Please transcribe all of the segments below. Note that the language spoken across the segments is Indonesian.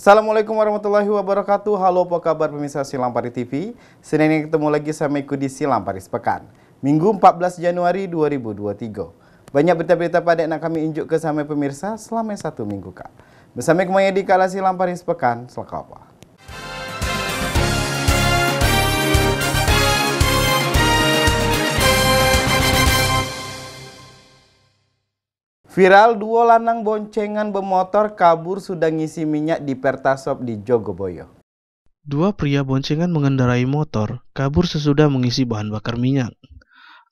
Assalamualaikum warahmatullahi wabarakatuh. Halo, apa kabar pemirsa Silang Paris TV? Senin ini ketemu lagi sama ikut di Silang Paris Pekan, Minggu 14 Januari 2023. Banyak berita-berita padat nak kami injuk ke sama pemirsa selama satu minggu kak. Bersama kemaya di kala Silang Paris Pekan, selakapa. Viral dua lanang boncengan bermotor kabur sudah ngisi minyak di Pertasop di Jogoboyo. Dua pria boncengan mengendarai motor kabur sesudah mengisi bahan bakar minyak.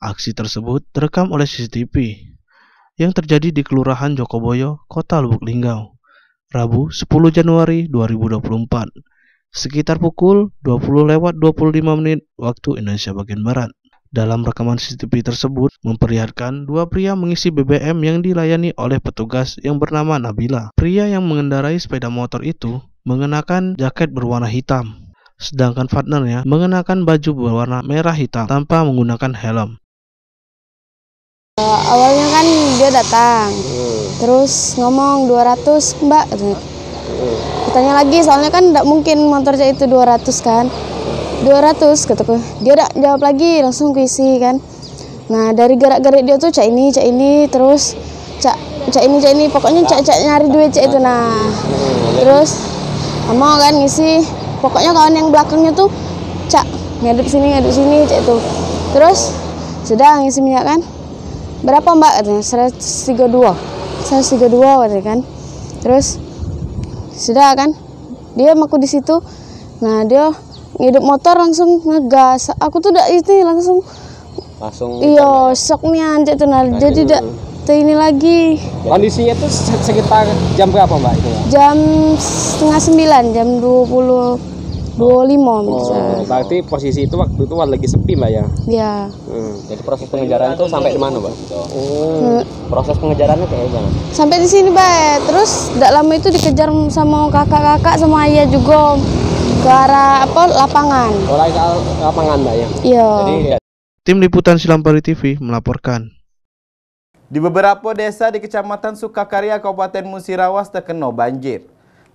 Aksi tersebut terekam oleh CCTV yang terjadi di Kelurahan Jogoboyo, Kota Lubuk Linggau, Rabu 10 Januari 2024, sekitar pukul 20:25 waktu Indonesia bagian Barat. Dalam rekaman CCTV tersebut memperlihatkan dua pria mengisi BBM yang dilayani oleh petugas yang bernama Nabila. Pria yang mengendarai sepeda motor itu mengenakan jaket berwarna hitam, sedangkan partnernya mengenakan baju berwarna merah hitam tanpa menggunakan helm. Awalnya kan dia datang, terus ngomong 200 mbak, katanya lagi soalnya kan tidak mungkin motornya itu 200 kan. 200 kataku, dia tak jawab lagi, langsung kuisi kan. Nah dari gerak-gerik dia tuh cak ini terus cak ini pokoknya cak nyari duit cak itu. Nah terus mau kan ngisi, pokoknya kawan yang belakangnya tuh cak ngadep sini cak itu. Terus sudah ngisi minyak kan, berapa mbak katanya, 132 katanya kan. Terus sudah kan dia maku di situ. Nah dia ngidup motor langsung ngegas, aku tuh udah itu langsung iya shocknya cak itu. Nah jadi tidak ini lagi. Kondisinya tuh sekitar jam berapa mbak itu? Jam 8:30, jam 20:25 misalnya. Berarti posisi itu waktu itu lagi sepi mbak ya? Ya. Jadi proses pengejaran itu sampai di mana mbak? Proses pengejarannya kayak gimana? Sampai di sini mbak, terus tidak lama itu dikejar sama kakak-kakak sama ayah juga ke arah lapangan. Oleh ke lapangan mbak ya? Iya. Tim Liputan Silang Paris TV melaporkan. Di beberapa desa di Kecamatan Sukakarya, Kabupaten Musirawas terkena banjir.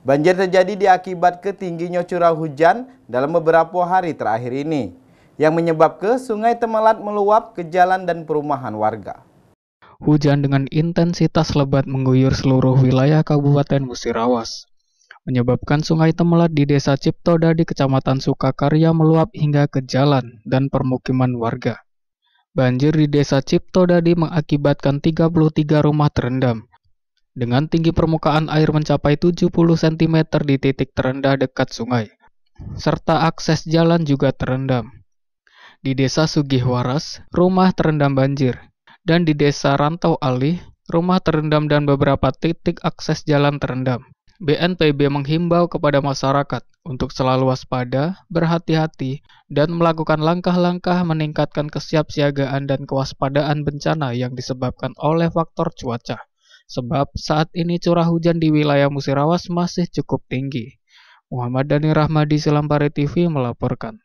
Banjir terjadi diakibat tingginya curah hujan dalam beberapa hari terakhir ini, yang menyebabkan sungai Temelat meluap ke jalan dan perumahan warga. Hujan dengan intensitas lebat mengguyur seluruh wilayah Kabupaten Musirawas, menyebabkan sungai Temelat di Desa Ciptoda di Kecamatan Sukakarya meluap hingga ke jalan dan permukiman warga. Banjir di Desa Ciptodadi mengakibatkan 33 rumah terendam, dengan tinggi permukaan air mencapai 70 cm di titik terendah dekat sungai, serta akses jalan juga terendam. Di Desa Sugihwaras, rumah terendam banjir, dan di Desa Rantau Alih, rumah terendam dan beberapa titik akses jalan terendam. BNPB menghimbau kepada masyarakat untuk selalu waspada, berhati-hati, dan melakukan langkah-langkah meningkatkan kesiapsiagaan dan kewaspadaan bencana yang disebabkan oleh faktor cuaca. Sebab saat ini curah hujan di wilayah Musirawas masih cukup tinggi. Muhammad Dhani Rahmadi, Silang Paris TV melaporkan.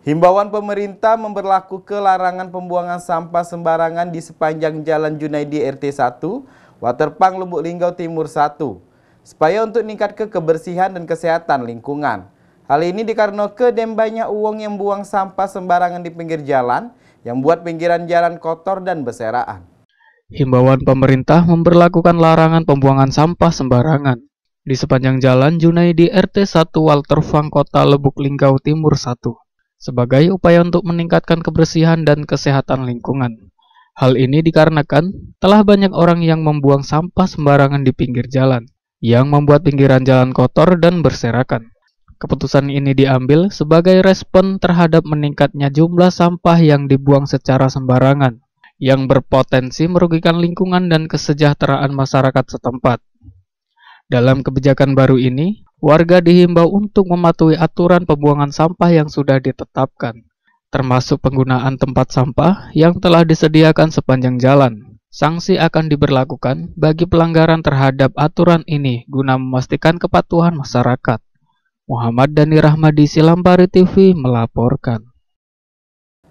Himbauan pemerintah memberlakukan larangan pembuangan sampah sembarangan di sepanjang Jalan Junaidi RT 1, Waterpang Lubuk Linggau Timur 1, supaya untuk meningkatkan kebersihan dan kesehatan lingkungan. Hal ini dikarenakan banyak uang yang buang sampah sembarangan di pinggir jalan, yang buat pinggiran jalan kotor dan berseraan. Himbauan pemerintah memberlakukan larangan pembuangan sampah sembarangan di sepanjang Jalan Junaidi RT 1 Waterpang Kota Lubuk Linggau Timur 1, sebagai upaya untuk meningkatkan kebersihan dan kesehatan lingkungan. Hal ini dikarenakan telah banyak orang yang membuang sampah sembarangan di pinggir jalan, yang membuat pinggiran jalan kotor dan berserakan. Keputusan ini diambil sebagai respon terhadap meningkatnya jumlah sampah yang dibuang secara sembarangan, yang berpotensi merugikan lingkungan dan kesejahteraan masyarakat setempat. Dalam kebijakan baru ini, warga dihimbau untuk mematuhi aturan pembuangan sampah yang sudah ditetapkan, termasuk penggunaan tempat sampah yang telah disediakan sepanjang jalan. Sanksi akan diberlakukan bagi pelanggaran terhadap aturan ini guna memastikan kepatuhan masyarakat. Muhammad Dhani Rahmadi, Silang Paris TV melaporkan.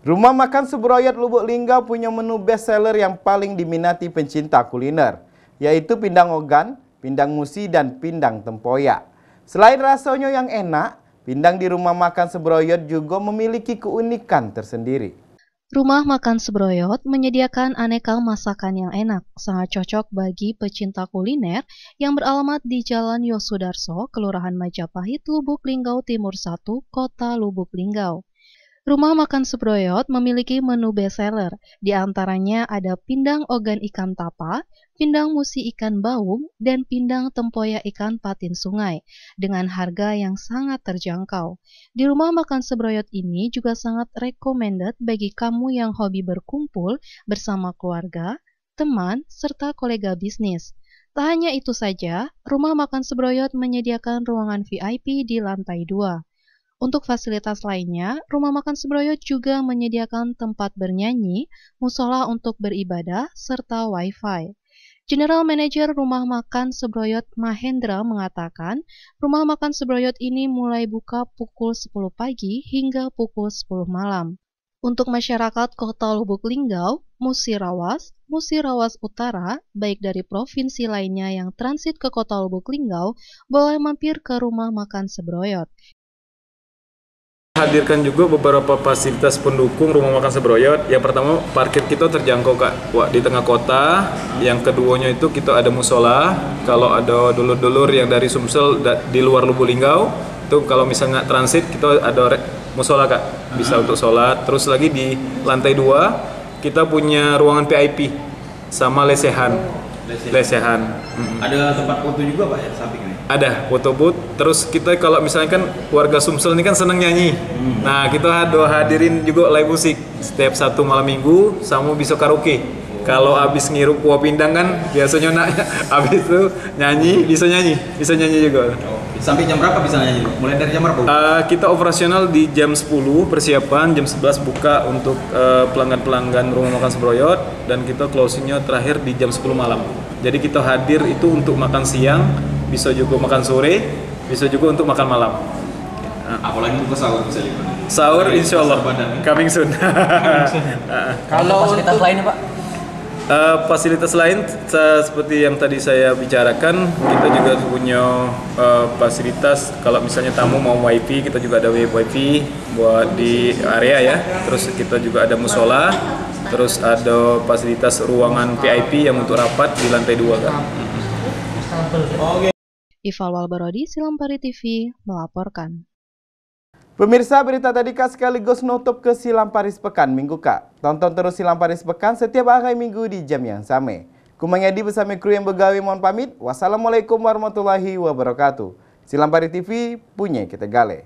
Rumah makan Subroyot Lubuk Linggau punya menu best seller yang paling diminati pencinta kuliner, yaitu pindang ogan, pindang musi, dan pindang tempoyak. Selain rasanya yang enak, pindang di rumah makan Sebroyot juga memiliki keunikan tersendiri. Rumah makan Sebroyot menyediakan aneka masakan yang enak, sangat cocok bagi pecinta kuliner yang beralamat di Jalan Yosudarso, Kelurahan Majapahit, Lubuk Linggau Timur 1, Kota Lubuk Linggau. Rumah makan Sebroyot memiliki menu bestseller, di antaranya ada pindang ogan ikan tapa, pindang musi ikan baung, dan pindang tempoyak ikan patin sungai, dengan harga yang sangat terjangkau. Di rumah makan Sebroyot ini juga sangat recommended bagi kamu yang hobi berkumpul bersama keluarga, teman, serta kolega bisnis. Tak hanya itu saja, rumah makan Sebroyot menyediakan ruangan VIP di lantai 2. Untuk fasilitas lainnya, rumah makan Sebroyot juga menyediakan tempat bernyanyi, musola untuk beribadah, serta Wi-Fi. General Manager Rumah Makan Sebroyot Mahendra mengatakan, rumah makan Sebroyot ini mulai buka pukul 10 pagi hingga pukul 10 malam. Untuk masyarakat Kota Lubuk Linggau, Musirawas Utara, baik dari provinsi lainnya yang transit ke Kota Lubuk Linggau, boleh mampir ke rumah makan Sebroyot. Hadirkan juga beberapa fasilitas pendukung rumah makan Sebroyot. Yang pertama, parkir kita terjangkau Kak, di tengah kota. Yang keduanya itu kita ada musola. Kalau ada dulur-dulur yang dari Sumsel di luar Lubuk Linggau, itu kalau misalnya transit kita ada musola Kak, bisa untuk sholat. Terus lagi di lantai 2 kita punya ruangan VIP sama lesehan. Ada tempat foto juga Pak ya samping ini? Ada foto booth. Terus kita kalau misalnya kan warga Sumsel ini kan senang nyanyi. Nah kita hadirin juga live musik setiap Sabtu malam minggu, sama bisa karaoke. Kalau habis ngirup kuah pindang kan biasanya habis itu bisa nyanyi juga. Sampai jam berapa bisa nyanyi? Mulai dari jam berapa? Kita operasional di jam 10 persiapan, jam 11 buka untuk pelanggan-pelanggan rumah makan Sebroyot, dan kita closingnya terakhir di jam 10 malam. Jadi kita hadir itu untuk makan siang, bisa juga makan sore, bisa juga untuk makan malam. Apalagi untuk sahur bisa juga. Sahur insya Allah coming soon. Kalau fasilitas lainnya Pak? Fasilitas lain seperti yang tadi saya bicarakan, kita juga punya fasilitas kalau misalnya tamu mau wifi, kita juga ada wifi buat di area ya. Terus kita juga ada musola, terus ada fasilitas ruangan VIP yang untuk rapat di lantai 2 Kak. Ival Walbarodi, Silampari TV, melaporkan. Pemirsa, berita tadi Kak sekaligus nutup ke Silamparis Pekan Minggu Kak. Tonton terus Silamparis Pekan setiap hari Minggu di jam yang sama. Kumangedi bersama kru yang begawi mohon pamit. Wassalamualaikum warahmatullahi wabarakatuh. Silampari TV punya kita gale.